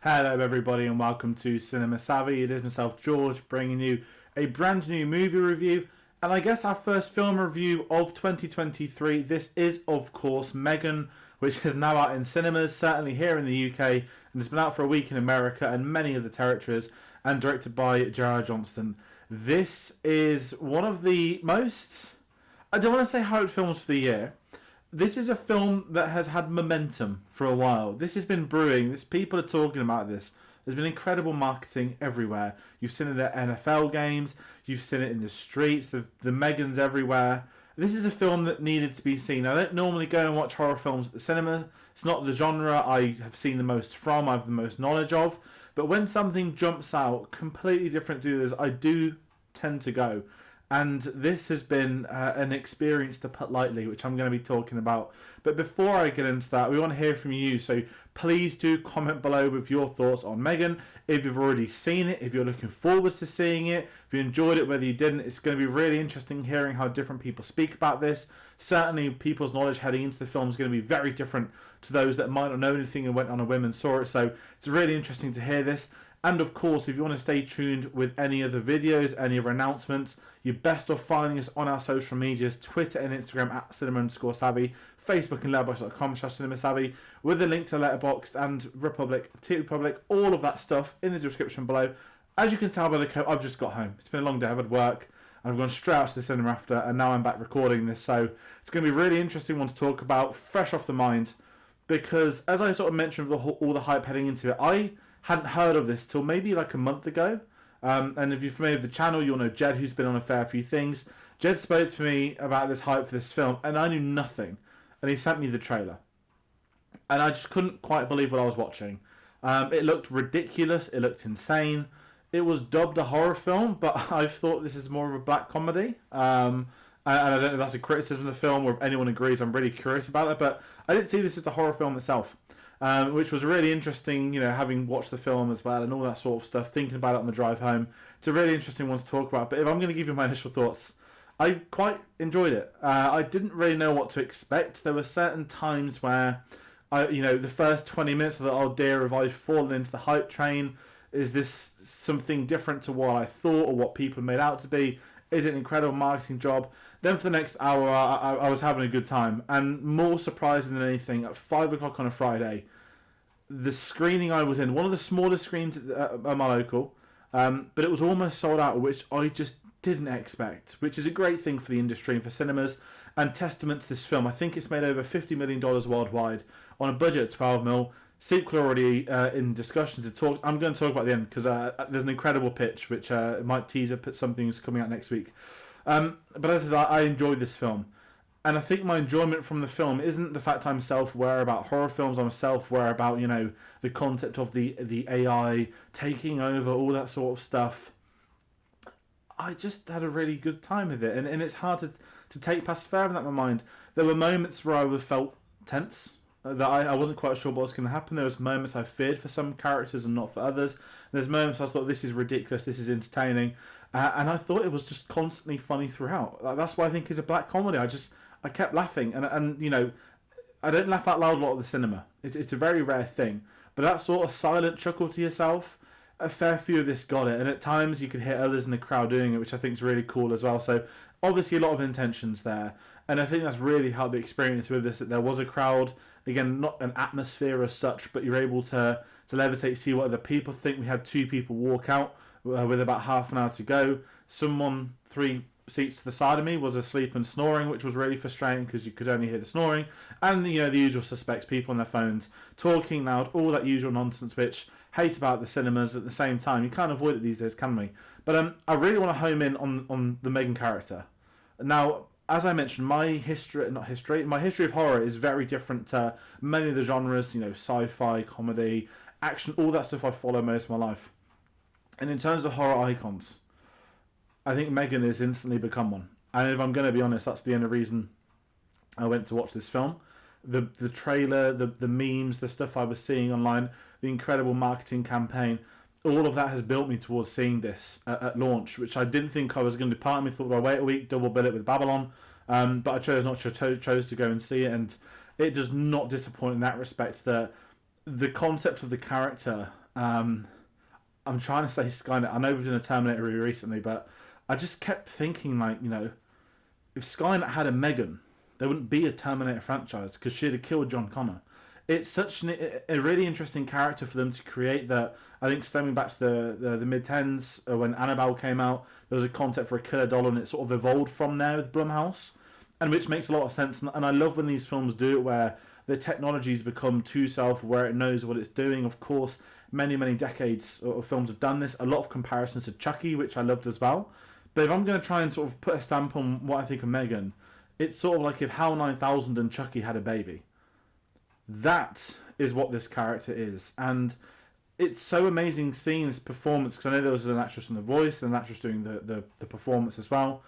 Hello everybody and welcome to Cinema Savvy. It is myself George bringing you a brand new movie review and I guess our first film review of 2023. This is of course M3GAN, which is now out in cinemas, certainly here in the UK, and it's been out for a week in America and many other territories, and directed by Gerard Johnson. This is one of the most, I don't want to say hyped films for the year. This is a film that has had momentum for a while. This has been brewing. People are talking about this. There's been incredible marketing everywhere. You've seen it at NFL games. You've seen it in the streets. The M3GANs everywhere. This is a film that needed to be seen. I don't normally go and watch horror films at the cinema. It's not the genre I have seen the most from, I have the most knowledge of. But when something jumps out completely different to this, I do tend to go. And this has been an experience, to put lightly, which I'm going to be talking about. But before I get into that, we want to hear from you. So please do comment below with your thoughts on M3GAN. If you've already seen it, if you're looking forward to seeing it, if you enjoyed it, whether you didn't, it's going to be really interesting hearing how different people speak about this. Certainly people's knowledge heading into the film is going to be very different to those that might not know anything and went on a whim and saw it. So it's really interesting to hear this. And of course, if you want to stay tuned with any other videos, any other announcements, you're best off following us on our social medias, Twitter and Instagram at cinema_savvy, Facebook and letterboxd.com/cinemasavvy, with a link to Letterboxd and Republic, T-Republic, all of that stuff in the description below. As you can tell by the coat, I've just got home. It's been a long day, I've had work, and I've gone straight out to the cinema after, and now I'm back recording this, so it's going to be a really interesting one to talk about, fresh off the mind, because as I sort of mentioned with all the hype heading into it, I hadn't heard of this till maybe like a month ago. And if you're familiar with the channel, you'll know Jed, who's been on a fair few things. Jed spoke to me about this hype for this film, and I knew nothing. And he sent me the trailer. And I just couldn't quite believe what I was watching. It looked ridiculous. It looked insane. It was dubbed a horror film, but I thought this is more of a black comedy. And I don't know if that's a criticism of the film or if anyone agrees. I'm really curious about it. But I didn't see this as a horror film itself. Which was really interesting, you know, having watched the film as well and all that sort of stuff, thinking about it on the drive home. It's a really interesting one to talk about. But if I'm going to give you my initial thoughts, I quite enjoyed it. I didn't really know what to expect. There were certain times where, the first 20 minutes I thought, oh dear, have I fallen into the hype train? Is this something different to what I thought or what people made out to be? Is it an incredible marketing job? Then for the next hour, I was having a good time. And more surprising than anything, at 5 o'clock on a Friday, the screening I was in, one of the smallest screens at my local, but it was almost sold out, which I just didn't expect, which is a great thing for the industry and for cinemas, and testament to this film. I think it's made over $50 million worldwide on a budget of 12 mil. Sequel already in discussions. I'm going to talk about the end because there's an incredible pitch which might tease up something that's coming out next week. But as I said, I enjoyed this film. And I think my enjoyment from the film isn't the fact I'm self-aware about horror films. I'm self-aware about, the concept of the AI taking over, all that sort of stuff. I just had a really good time with it. And it's hard to take past fair in that in my mind. There were moments where I felt tense. That I wasn't quite sure what was going to happen. There was moments I feared for some characters and not for others. There's moments I thought, this is ridiculous, this is entertaining. And I thought it was just constantly funny throughout. That's why I think it's a black comedy. I kept laughing. And I don't laugh out loud a lot at the cinema. It's a very rare thing. But that sort of silent chuckle to yourself, a fair few of this got it. And at times you could hear others in the crowd doing it, which I think is really cool as well. So obviously a lot of intentions there. And I think that's really helped the experience with this, that there was a crowd. Again, not an atmosphere as such, but you're able to levitate, see what other people think. We had 2 people walk out with about half an hour to go. Someone 3 seats to the side of me was asleep and snoring, which was really frustrating because you could only hear the snoring. And, the usual suspects, people on their phones, talking loud, all that usual nonsense, which hate about the cinemas at the same time. You can't avoid it these days, can we? But I really want to home in on the M3GAN character. Now, as I mentioned, my history of horror is very different to many of the genres, sci-fi, comedy, action, all that stuff I follow most of my life. And in terms of horror icons, I think M3GAN has instantly become one. And if I'm going to be honest, that's the only reason I went to watch this film. The trailer, the memes, the stuff I was seeing online, the incredible marketing campaign, all of that has built me towards seeing this at launch, which I didn't think I was going to do. Part of me thought, well, wait a week, double bill it with Babylon, but I chose not to. Chose to go and see it, and it does not disappoint in that respect. That the concept of the character I'm trying to say Skynet. I know we've done a Terminator review recently, but I just kept thinking, like, if Skynet had a Megan, there wouldn't be a Terminator franchise because she'd have killed John Connor. It's such a really interesting character for them to create that. I think stemming back to the mid tens when Annabelle came out, there was a concept for a killer doll, and it sort of evolved from there with Blumhouse, and which makes a lot of sense. And I love when these films do it where the technology's become too self-aware, it knows what it's doing. Of course, many decades of films have done this. A lot of comparisons to Chucky, which I loved as well. But if I'm going to try and sort of put a stamp on what I think of Megan, it's sort of like if HAL 9000 and Chucky had a baby. That is what this character is. And it's so amazing seeing this performance, because I know there was an actress in The Voice and an actress doing the performance as well.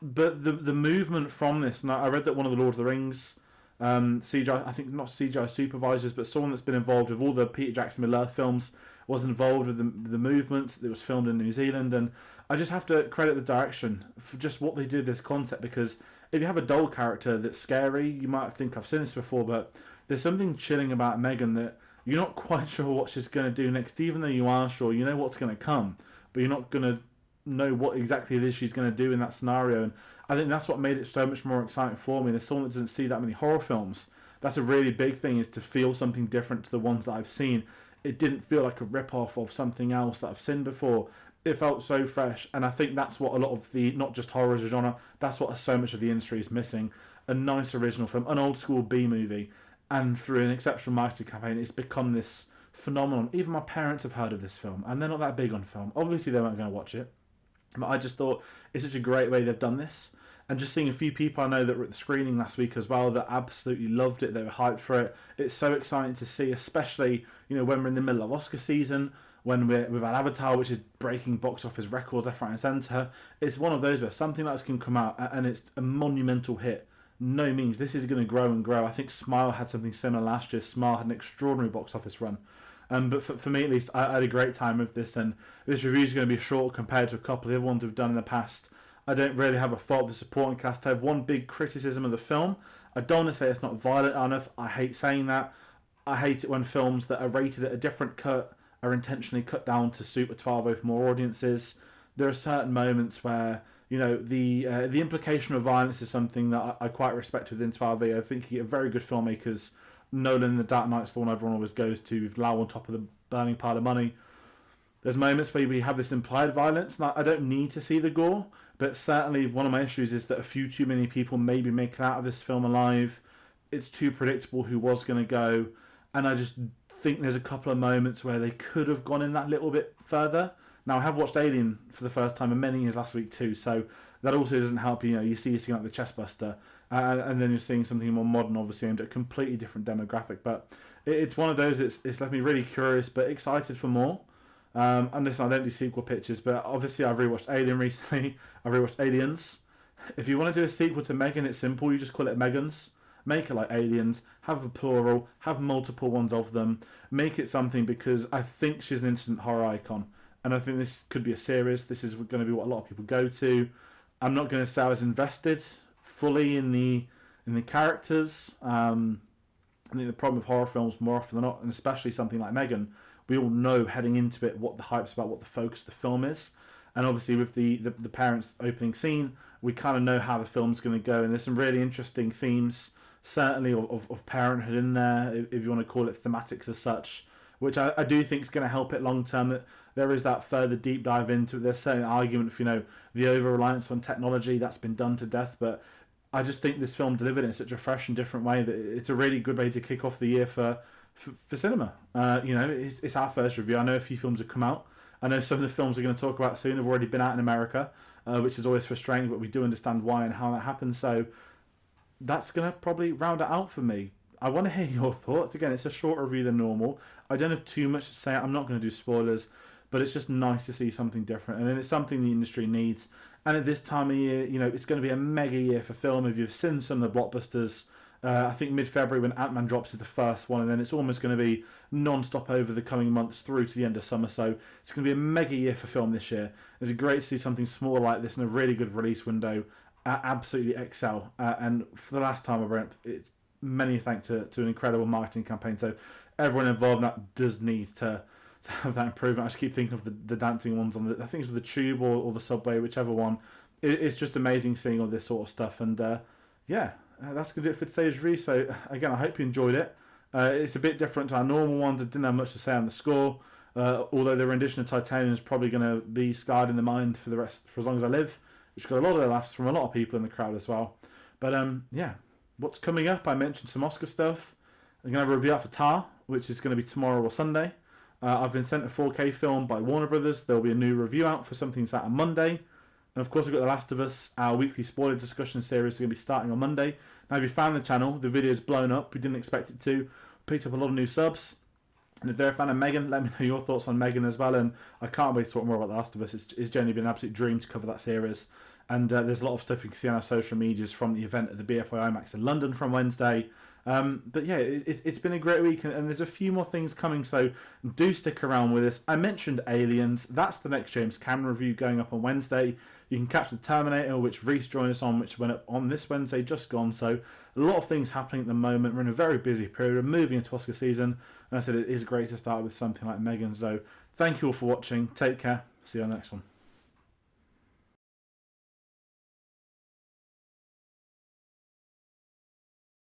But the movement from this, and I read that one of the Lord of the Rings CGI, I think not CGI supervisors, but someone that's been involved with all the Peter Jackson Middle-earth films was involved with the movement that was filmed in New Zealand. And I just have to credit the direction for just what they did with this concept, because if you have a doll character that's scary, you might think I've seen this before, but there's something chilling about Megan that you're not quite sure what she's going to do next, even though you are sure you know what's going to come, but you're not going to know what exactly it is she's going to do in that scenario. And I think that's what made it so much more exciting for me. There's someone that doesn't see that many horror films. That's a really big thing, is to feel something different to the ones that I've seen. It didn't feel like a rip-off of something else that I've seen before. It felt so fresh, and I think that's what a lot of the, not just horror as a genre, that's what so much of the industry is missing. A nice original film, an old school B-movie, and through an exceptional marketing campaign, it's become this phenomenon. Even my parents have heard of this film, and they're not that big on film. Obviously, they weren't going to watch it, but I just thought it's such a great way they've done this. And just seeing a few people I know that were at the screening last week as well that absolutely loved it, they were hyped for it. It's so exciting to see, especially when we're in the middle of Oscar season, when we've had Avatar, which is breaking box office records left, right, and centre. It's one of those where something like this can come out and it's a monumental hit. No means this is going to grow and grow. I think Smile had something similar last year. Smile had an extraordinary box office run. But for me at least, I had a great time with this, and this review is going to be short compared to a couple of the other ones we've done in the past. I don't really have a fault with the supporting cast. I have one big criticism of the film. I don't want to say it's not violent enough. I hate saying that. I hate it when films that are rated at a different cut are intentionally cut down to suit a 12 over more audiences. There are certain moments where the implication of violence is something that I quite respect within 12A. I think you get very good filmmakers. Nolan, The Dark Knight's the one everyone always goes to, with Lau on top of the burning pile of money. There's moments where we have this implied violence, and I don't need to see the gore, but certainly one of my issues is that a few too many people maybe make it out of this film alive. It's too predictable who was going to go, and I just think there's a couple of moments where they could have gone in that little bit further. Now, I have watched Alien for the first time in many years last week too, so that also doesn't help. You see like the chestbuster, and then you're seeing something more modern, obviously aimed at a completely different demographic. But it's one of those it's left me really curious, but excited for more. And listen, I don't do sequel pitches, but obviously I've rewatched Alien recently. I've rewatched Aliens. If you want to do a sequel to Megan, it's simple. You just call it Megans. Make it like Aliens. Have a plural. Have multiple ones of them. Make it something, because I think she's an instant horror icon. And I think this could be a series. This is going to be what a lot of people go to. I'm not going to say I was invested fully in the characters. I think the problem with horror films more often than not, and especially something like Megan, we all know heading into it what the hype's about, what the focus of the film is. And obviously with the parents' opening scene, we kind of know how the film's going to go. And there's some really interesting themes, certainly of parenthood in there, if you want to call it thematics as such, which I do think is going to help it long term. That there is that further deep dive into it. There's certain argument for, the over-reliance on technology that's been done to death. But I just think this film delivered it in such a fresh and different way that it's a really good way to kick off the year for cinema. It's our first review. I know a few films have come out. I know some of the films we're going to talk about soon have already been out in America, which is always frustrating, but we do understand why and how that happens. So that's going to probably round it out for me. I want to hear your thoughts. Again, it's a shorter review than normal. I don't have too much to say. I'm not going to do spoilers, but it's just nice to see something different. And it's something the industry needs. And at this time of year, it's going to be a mega year for film. If you've seen some of the blockbusters, I think mid-February when Ant-Man drops is the first one, and then it's almost going to be non-stop over the coming months through to the end of summer. So it's going to be a mega year for film this year. It's great to see something small like this in a really good release window absolutely excel. And for the last time I've it's many thanks to an incredible marketing campaign. So everyone involved in that does need to to have that improvement. I just keep thinking of the dancing ones on I think it's the tube or the subway, whichever one. It's just amazing seeing all this sort of stuff. And that's going to do it for today's review. So again, I hope you enjoyed it. It's a bit different to our normal ones. I didn't have much to say on the score. Although the rendition of Titanium is probably going to be scarred in the mind for as long as I live, which got a lot of laughs from a lot of people in the crowd as well. But what's coming up? I mentioned some Oscar stuff. I'm going to have a review out for Tar, which is going to be tomorrow or Sunday. I've been sent a 4K film by Warner Brothers. There'll be a new review out for something that's out on Monday. And of course, we've got The Last of Us, our weekly spoiler discussion series, is going to be starting on Monday. Now, if you found the channel, the video's blown up. We didn't expect it to. Picked up a lot of new subs. And if they're a fan of M3GAN, let me know your thoughts on M3GAN as well. And I can't wait to talk more about The Last of Us. It's genuinely been an absolute dream to cover that series. And there's a lot of stuff you can see on our social medias from the event at the BFI IMAX in London from Wednesday. But yeah, it's been a great week, and there's a few more things coming, so do stick around with us. I mentioned Aliens. That's the next James Cameron review going up on Wednesday. You can catch The Terminator, which Reese joined us on, which went up on this Wednesday, just gone. So a lot of things happening at the moment. We're in a very busy period. We're moving into Oscar season. And I said it is great to start with something like M3GAN. So thank you all for watching. Take care. See you on the next one.